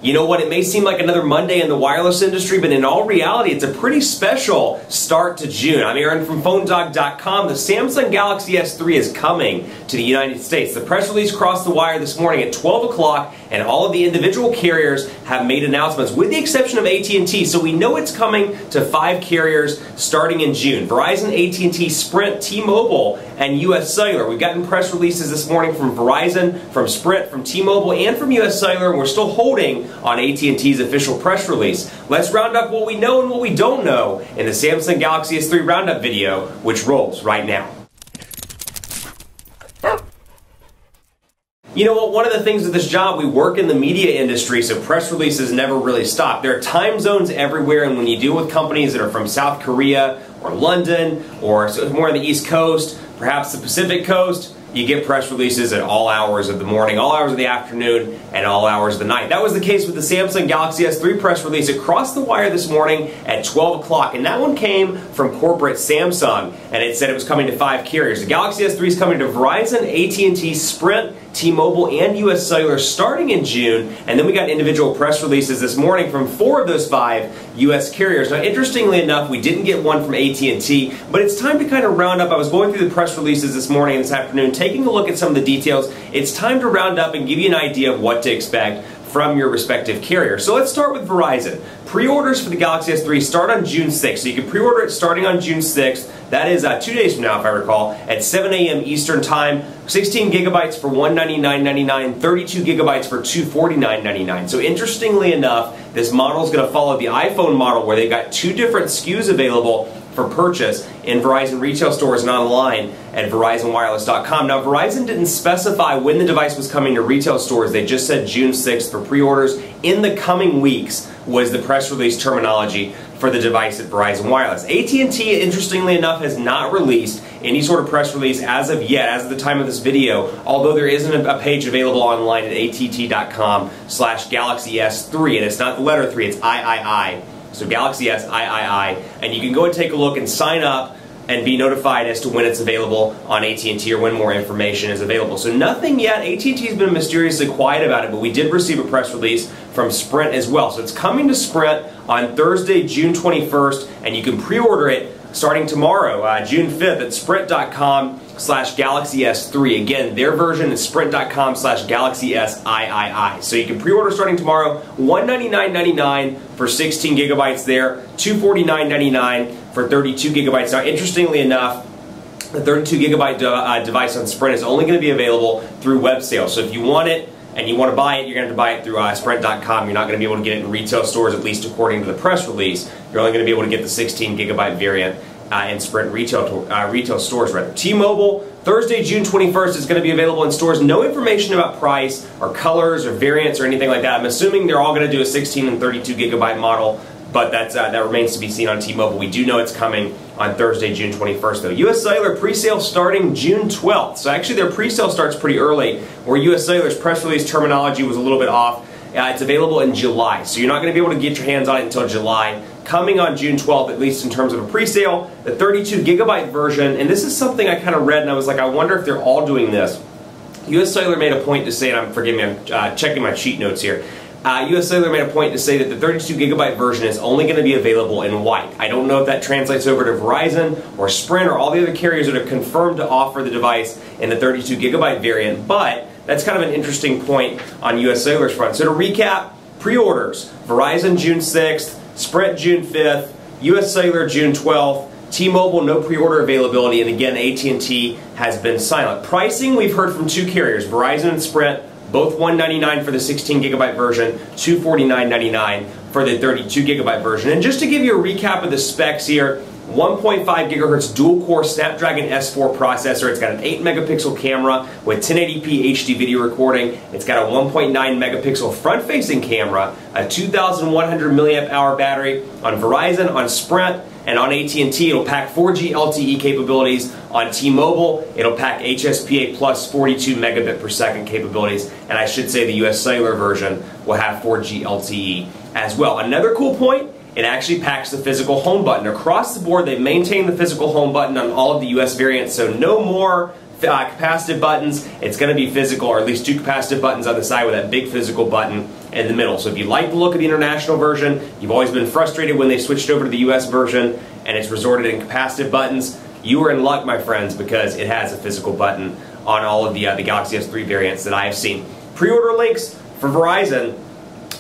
You know what, it may seem like another Monday in the wireless industry, but in all reality, it's a pretty special start to June. I'm Aaron from PhoneDog.com. The Samsung Galaxy S3 is coming to the United States. The press release crossed the wire this morning at 12 o'clock, and all of the individual carriers have made announcements, with the exception of AT&T. So we know it's coming to 5 carriers starting in June. Verizon, AT&T, Sprint, T-Mobile, and US Cellular. We've gotten press releases this morning from Verizon, from Sprint, from T-Mobile, and from US Cellular, and we're still holding on AT&T's official press release. Let's round up what we know and what we don't know in the Samsung Galaxy S3 Roundup video, which rolls right now. You know what, one of the things with this job, we work in the media industry, so press releases never really stop. There are time zones everywhere, and when you deal with companies that are from South Korea or London or more on the East Coast, perhaps the Pacific Coast, you get press releases at all hours of the morning, all hours of the afternoon, and all hours of the night. That was the case with the Samsung Galaxy S3 press release. It crossed the wire this morning at 12 o'clock, and that one came from corporate Samsung, and it said it was coming to 5 carriers. The Galaxy S3 is coming to Verizon, AT&T, Sprint, T-Mobile, and US Cellular starting in June, and then we got individual press releases this morning from 4 of those 5 US carriers. Now, interestingly enough, we didn't get one from AT&T, but it's time to kind of round up. I was going through the press releases this morning and this afternoon, taking a look at some of the details. It's time to round up and give you an idea of what to expect from your respective carrier. So let's start with Verizon. Pre-orders for the Galaxy S3 start on June 6th, so you can pre-order it starting on June 6th. That is 2 days from now, if I recall, at 7 a.m. Eastern Time. 16 gigabytes for $199.99, 32 gigabytes for $249.99. So interestingly enough, this model is going to follow the iPhone model, where they've got 2 different SKUs available for purchase in Verizon retail stores and online at VerizonWireless.com. Now, Verizon didn't specify when the device was coming to retail stores. They just said June 6th for pre-orders. In the coming weeks was the press release terminology for the device at Verizon Wireless. AT&T, interestingly enough, has not released any sort of press release as of yet, as of the time of this video, although there isn't a page available online at att.com/Galaxy S3, and it's not the letter 3, it's III. So Galaxy S III, and you can go and take a look and sign up and be notified as to when it's available on AT&T or when more information is available. So nothing yet. AT&T has been mysteriously quiet about it, but we did receive a press release from Sprint as well. So it's coming to Sprint on Thursday, June 21st, and you can pre-order it starting tomorrow, June 5th, at sprint.com/Galaxy S3. Again, their version is sprint.com/Galaxy S III. So you can pre-order starting tomorrow, $199.99 for 16 gigabytes there, $249.99 for 32 gigabytes. Now, interestingly enough, the 32 gigabyte device on Sprint is only going to be available through web sales. So if you want it and you want to buy it, you're going to have to buy it through Sprint.com. You're not going to be able to get it in retail stores, at least according to the press release. You're only going to be able to get the 16 gigabyte variant in Sprint retail stores. T-Mobile, Thursday, June 21st, is going to be available in stores. No information about price or colors or variants or anything like that. I'm assuming they're all going to do a 16 and 32 gigabyte model, but that remains to be seen on T-Mobile. We do know it's coming on Thursday, June 21st, though. US Cellular pre-sale starting June 12th. So actually their pre-sale starts pretty early, where US Cellular's press release terminology was a little bit off. It's available in July, so you're not going to be able to get your hands on it until July. Coming on June 12th, at least in terms of a pre-sale, the 32 gigabyte version, and this is something I kind of read and I was like, I wonder if they're all doing this. US Cellular made a point to say, and forgive me, I'm checking my sheet notes here. US Cellular made a point to say that the 32 gigabyte version is only going to be available in white. I don't know if that translates over to Verizon or Sprint or all the other carriers that are confirmed to offer the device in the 32 gigabyte variant, but that's kind of an interesting point on US Cellular's front. So to recap, pre-orders, Verizon June 6th, Sprint June 5th, US Cellular June 12th, T-Mobile no pre-order availability, and again AT&T has been silent. Pricing, we've heard from 2 carriers, Verizon and Sprint, both $199 for the 16 gigabyte version, $249.99 for the 32 gigabyte version. And just to give you a recap of the specs here, 1.5 gigahertz dual-core Snapdragon S4 processor. It's got an 8 megapixel camera with 1080p HD video recording. It's got a 1.9 megapixel front-facing camera, a 2,100 milliamp hour battery. On Verizon, on Sprint, and on AT&T, it'll pack 4G LTE capabilities. On T-Mobile, it'll pack HSPA plus 42 megabit per second capabilities. And I should say the US Cellular version will have 4G LTE as well. Another cool point, it actually packs the physical home button. Across the board, they've maintained the physical home button on all of the US variants, so no more capacitive buttons. It's going to be physical, or at least 2 capacitive buttons on the side with that big physical button in the middle. So if you like the look of the international version, you've always been frustrated when they switched over to the US version and it's resorted in capacitive buttons, you are in luck, my friends, because it has a physical button on all of the Galaxy S3 variants that I have seen. Pre-order links for Verizon,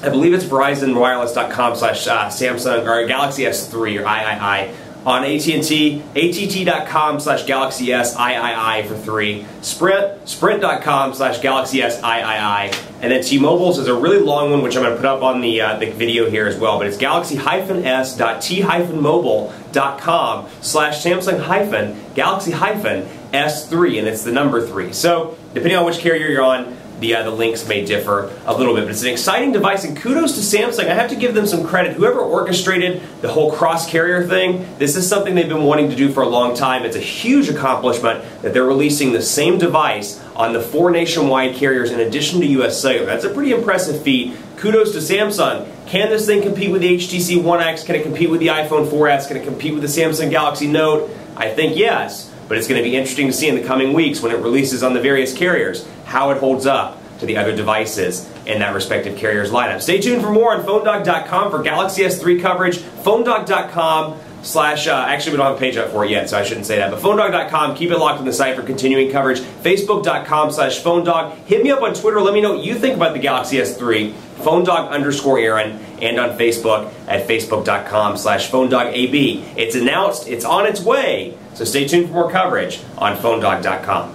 I believe it's verizonwireless.com/Samsung or Galaxy S3 or III. On AT&T, att.com/Galaxy S III for 3. Sprint.com/Galaxy S III. And then T-Mobile's is a really long one, which I'm going to put up on the video here as well. But it's galaxy-s.t-mobile.com/Samsung-Galaxy-S3, and it's the number 3. So depending on which carrier you're on, the links may differ a little bit, but it's an exciting device, and kudos to Samsung. I have to give them some credit. Whoever orchestrated the whole cross-carrier thing, this is something they've been wanting to do for a long time. It's a huge accomplishment that they're releasing the same device on the 4 nationwide carriers in addition to US Cellular. That's a pretty impressive feat. Kudos to Samsung. Can this thing compete with the HTC One X? Can it compete with the iPhone 4S? Can it compete with the Samsung Galaxy Note? I think yes. But it's going to be interesting to see in the coming weeks when it releases on the various carriers how it holds up to the other devices in that respective carrier's lineup. Stay tuned for more on PhoneDog.com for Galaxy S3 coverage. PhoneDog.com actually we don't have a page up for it yet, so I shouldn't say that, but PhoneDog.com, keep it locked on the site for continuing coverage. Facebook.com/PhoneDog. Hit me up on Twitter, let me know what you think about the Galaxy S3. PhoneDog_Aaron, and on Facebook at Facebook.com/PhoneDogAB. It's announced, it's on its way, so stay tuned for more coverage on PhoneDog.com.